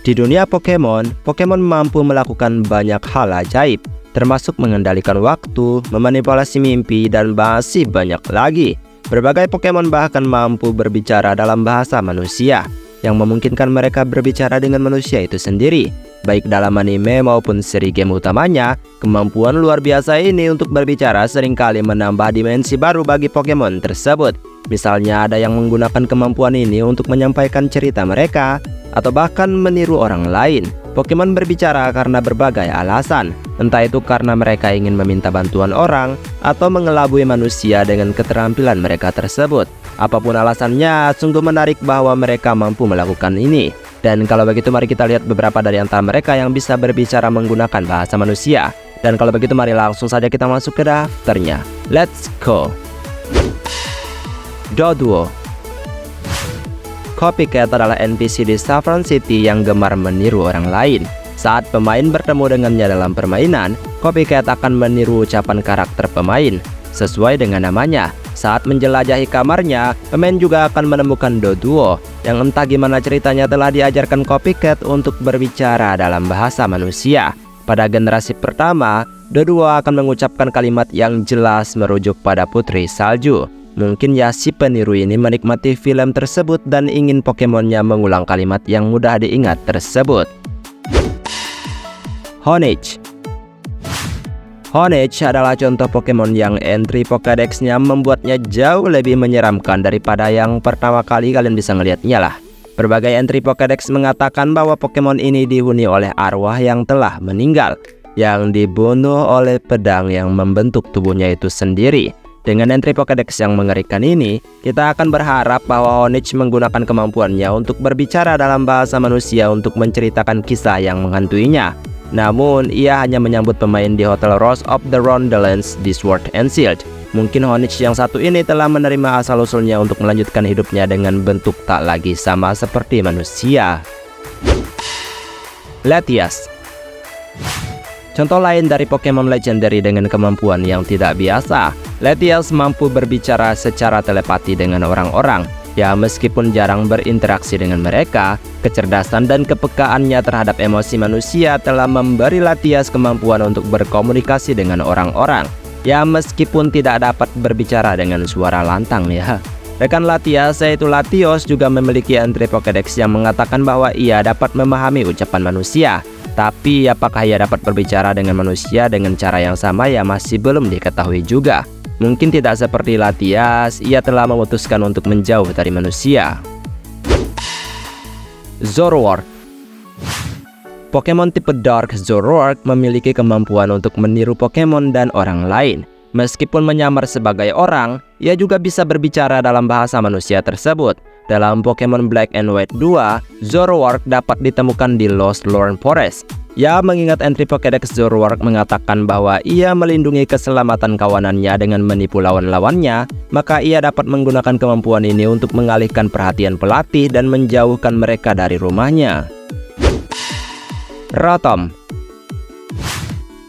Di dunia Pokemon, Pokemon mampu melakukan banyak hal ajaib, termasuk mengendalikan waktu, memanipulasi mimpi, dan masih banyak lagi. Berbagai Pokemon bahkan mampu berbicara dalam bahasa manusia, yang memungkinkan mereka berbicara dengan manusia itu sendiri. Baik dalam anime maupun seri game utamanya, kemampuan luar biasa ini untuk berbicara seringkali menambah dimensi baru bagi Pokemon tersebut. Misalnya ada yang menggunakan kemampuan ini untuk menyampaikan cerita mereka, atau bahkan meniru orang lain. Pokemon berbicara karena berbagai alasan, entah itu karena mereka ingin meminta bantuan orang, atau mengelabui manusia dengan keterampilan mereka tersebut. Apapun alasannya, sungguh menarik bahwa mereka mampu melakukan ini. Dan kalau begitu mari kita lihat beberapa dari antara mereka yang bisa berbicara menggunakan bahasa manusia. Dan kalau begitu mari langsung saja kita masuk ke daftarnya. Let's go! Doduo. Copycat adalah NPC di Saffron City yang gemar meniru orang lain. Saat pemain bertemu dengannya dalam permainan, Copycat akan meniru ucapan karakter pemain. Sesuai dengan namanya, saat menjelajahi kamarnya, pemain juga akan menemukan Doduo yang entah gimana ceritanya telah diajarkan Copycat untuk berbicara dalam bahasa manusia. Pada generasi pertama, Doduo akan mengucapkan kalimat yang jelas merujuk pada Putri Salju. Mungkin ya si peniru ini menikmati film tersebut dan ingin Pokemonnya mengulang kalimat yang mudah diingat tersebut. Honedge. Honedge adalah contoh Pokemon yang entry Pokédex-nya membuatnya jauh lebih menyeramkan daripada yang pertama kali kalian bisa ngelihatnya lah. Berbagai entry Pokédex mengatakan bahwa Pokemon ini dihuni oleh arwah yang telah meninggal, yang dibunuh oleh pedang yang membentuk tubuhnya itu sendiri. Dengan entry Pokédex yang mengerikan ini, kita akan berharap bahwa Honedge menggunakan kemampuannya untuk berbicara dalam bahasa manusia untuk menceritakan kisah yang menghantuinya. Namun, ia hanya menyambut pemain di Hotel Rose of the Roundlands di Sword and Shield. Mungkin Honedge yang satu ini telah menerima asal-usulnya untuk melanjutkan hidupnya dengan bentuk tak lagi sama seperti manusia. Latias. Contoh lain dari Pokemon legendary dengan kemampuan yang tidak biasa, Latias mampu berbicara secara telepati dengan orang-orang. Ya, meskipun jarang berinteraksi dengan mereka, kecerdasan dan kepekaannya terhadap emosi manusia telah memberi Latias kemampuan untuk berkomunikasi dengan orang-orang. Ya, meskipun tidak dapat berbicara dengan suara lantang ya. Rekan Latias yaitu Latios juga memiliki entry Pokédex yang mengatakan bahwa ia dapat memahami ucapan manusia. Tapi apakah ia dapat berbicara dengan manusia dengan cara yang sama ya masih belum diketahui juga. Mungkin tidak seperti Latias, ia telah memutuskan untuk menjauh dari manusia. Zoroark. Pokemon tipe Dark Zoroark memiliki kemampuan untuk meniru Pokemon dan orang lain. Meskipun menyamar sebagai orang, ia juga bisa berbicara dalam bahasa manusia tersebut. Dalam Pokemon Black and White 2, Zoroark dapat ditemukan di Lost Lorn Forest. Ya, mengingat entry Pokédex Zoroark mengatakan bahwa ia melindungi keselamatan kawanannya dengan menipu lawan-lawannya, maka ia dapat menggunakan kemampuan ini untuk mengalihkan perhatian pelatih dan menjauhkan mereka dari rumahnya. Rotom.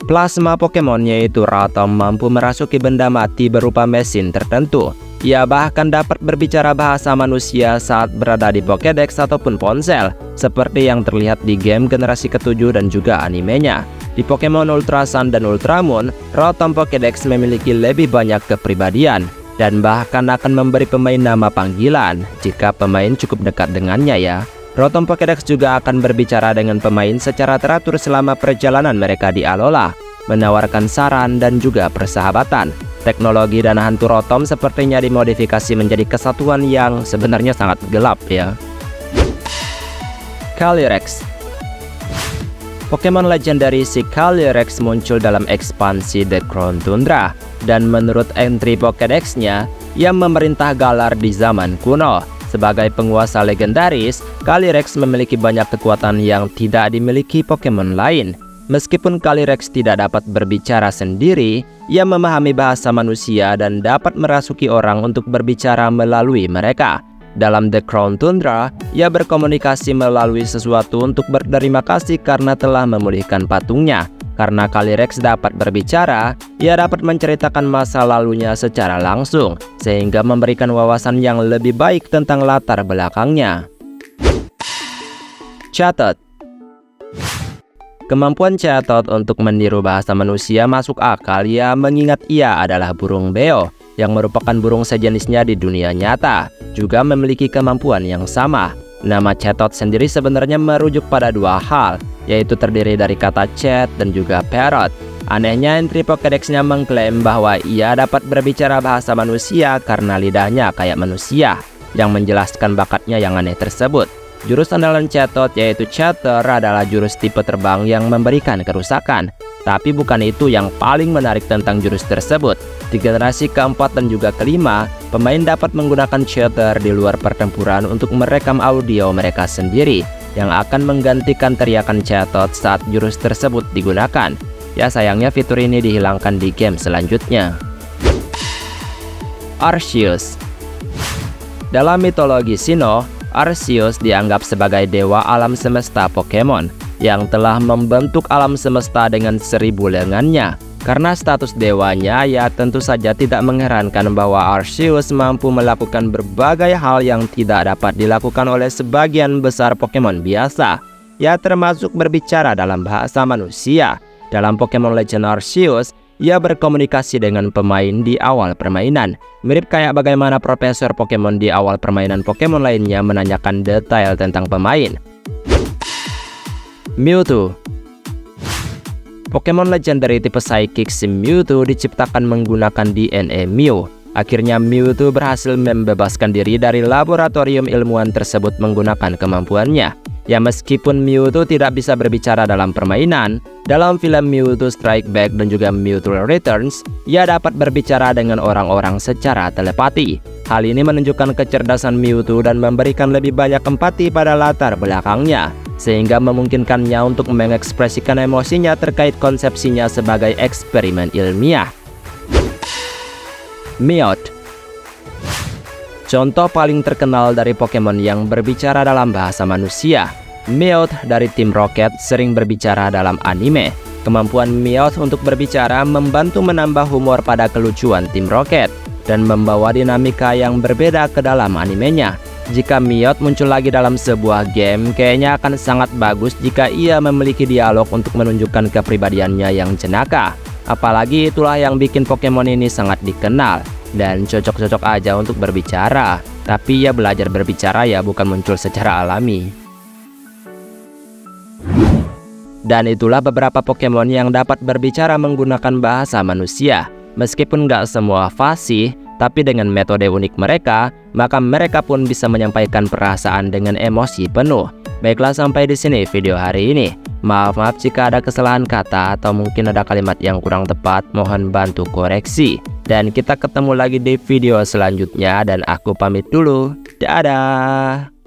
Plasma Pokemon yaitu Rotom mampu merasuki benda mati berupa mesin tertentu. Ia bahkan dapat berbicara bahasa manusia saat berada di Pokédex ataupun ponsel, seperti yang terlihat di game generasi ke-7 dan juga animenya. Di Pokemon Ultra Sun dan Ultra Moon, Rotom Pokédex memiliki lebih banyak kepribadian, dan bahkan akan memberi pemain nama panggilan jika pemain cukup dekat dengannya ya. Rotom Pokédex juga akan berbicara dengan pemain secara teratur selama perjalanan mereka di Alola, menawarkan saran dan juga persahabatan. Teknologi dan hantu Rotom sepertinya dimodifikasi menjadi kesatuan yang sebenarnya sangat gelap ya. Calyrex. Pokemon legendary si Calyrex muncul dalam ekspansi The Crown Tundra, dan menurut entry Pokédex-nya, ia memerintah Galar di zaman kuno. Sebagai penguasa legendaris, Calyrex memiliki banyak kekuatan yang tidak dimiliki Pokemon lain. Meskipun Calyrex tidak dapat berbicara sendiri, ia memahami bahasa manusia dan dapat merasuki orang untuk berbicara melalui mereka. Dalam The Crown Tundra, ia berkomunikasi melalui sesuatu untuk berterima kasih karena telah memulihkan patungnya. Karena Calyrex dapat berbicara, ia dapat menceritakan masa lalunya secara langsung, sehingga memberikan wawasan yang lebih baik tentang latar belakangnya. Catat. Kemampuan Chatot untuk meniru bahasa manusia masuk akal ya, mengingat ia adalah burung beo yang merupakan burung sejenisnya di dunia nyata, juga memiliki kemampuan yang sama. Nama Chatot sendiri sebenarnya merujuk pada dua hal, yaitu terdiri dari kata chat dan juga parrot. Anehnya, entry Pokédex-nya mengklaim bahwa ia dapat berbicara bahasa manusia karena lidahnya kayak manusia, yang menjelaskan bakatnya yang aneh tersebut. Jurus andalan Chatot yaitu Chatter adalah jurus tipe terbang yang memberikan kerusakan. Tapi bukan itu yang paling menarik tentang jurus tersebut. Di generasi keempat dan juga kelima, pemain dapat menggunakan Chatter di luar pertempuran untuk merekam audio mereka sendiri, yang akan menggantikan teriakan Chatot saat jurus tersebut digunakan. Ya, sayangnya fitur ini dihilangkan di game selanjutnya. Arceus. Dalam mitologi Sinnoh, Arceus dianggap sebagai dewa alam semesta Pokemon yang telah membentuk alam semesta dengan 1000 lengannya. Karena status dewanya, ya tentu saja tidak mengherankan bahwa Arceus mampu melakukan berbagai hal yang tidak dapat dilakukan oleh sebagian besar Pokemon biasa, ya termasuk berbicara dalam bahasa manusia. Dalam Pokemon Legend Arceus, ia berkomunikasi dengan pemain di awal permainan, mirip kayak bagaimana Profesor Pokemon di awal permainan Pokemon lainnya menanyakan detail tentang pemain. Mewtwo. Pokemon legendary tipe Psychic si Mewtwo diciptakan menggunakan DNA Mew. Akhirnya Mewtwo berhasil membebaskan diri dari laboratorium ilmuwan tersebut menggunakan kemampuannya. Ya, meskipun Mewtwo tidak bisa berbicara dalam permainan, dalam film Mewtwo Strike Back dan juga Mewtwo Returns, ia dapat berbicara dengan orang-orang secara telepati. Hal ini menunjukkan kecerdasan Mewtwo dan memberikan lebih banyak empati pada latar belakangnya, sehingga memungkinkannya untuk mengekspresikan emosinya terkait konsepsinya sebagai eksperimen ilmiah. Meowth. Contoh paling terkenal dari Pokemon yang berbicara dalam bahasa manusia, Meowth dari tim Rocket sering berbicara dalam anime. Kemampuan Meowth untuk berbicara membantu menambah humor pada kelucuan tim Rocket dan membawa dinamika yang berbeda ke dalam animenya. Jika Meowth muncul lagi dalam sebuah game, kayaknya akan sangat bagus jika ia memiliki dialog untuk menunjukkan kepribadiannya yang jenaka. Apalagi itulah yang bikin Pokemon ini sangat dikenal dan cocok-cocok aja untuk berbicara. Tapi ya belajar berbicara ya, bukan muncul secara alami. Dan itulah beberapa Pokemon yang dapat berbicara menggunakan bahasa manusia. Meskipun nggak semua fasih, tapi dengan metode unik mereka, maka mereka pun bisa menyampaikan perasaan dengan emosi penuh. Baiklah, sampai di sini video hari ini. Maaf jika ada kesalahan kata atau mungkin ada kalimat yang kurang tepat, mohon bantu koreksi. Dan kita ketemu lagi di video selanjutnya dan aku pamit dulu. Dadah.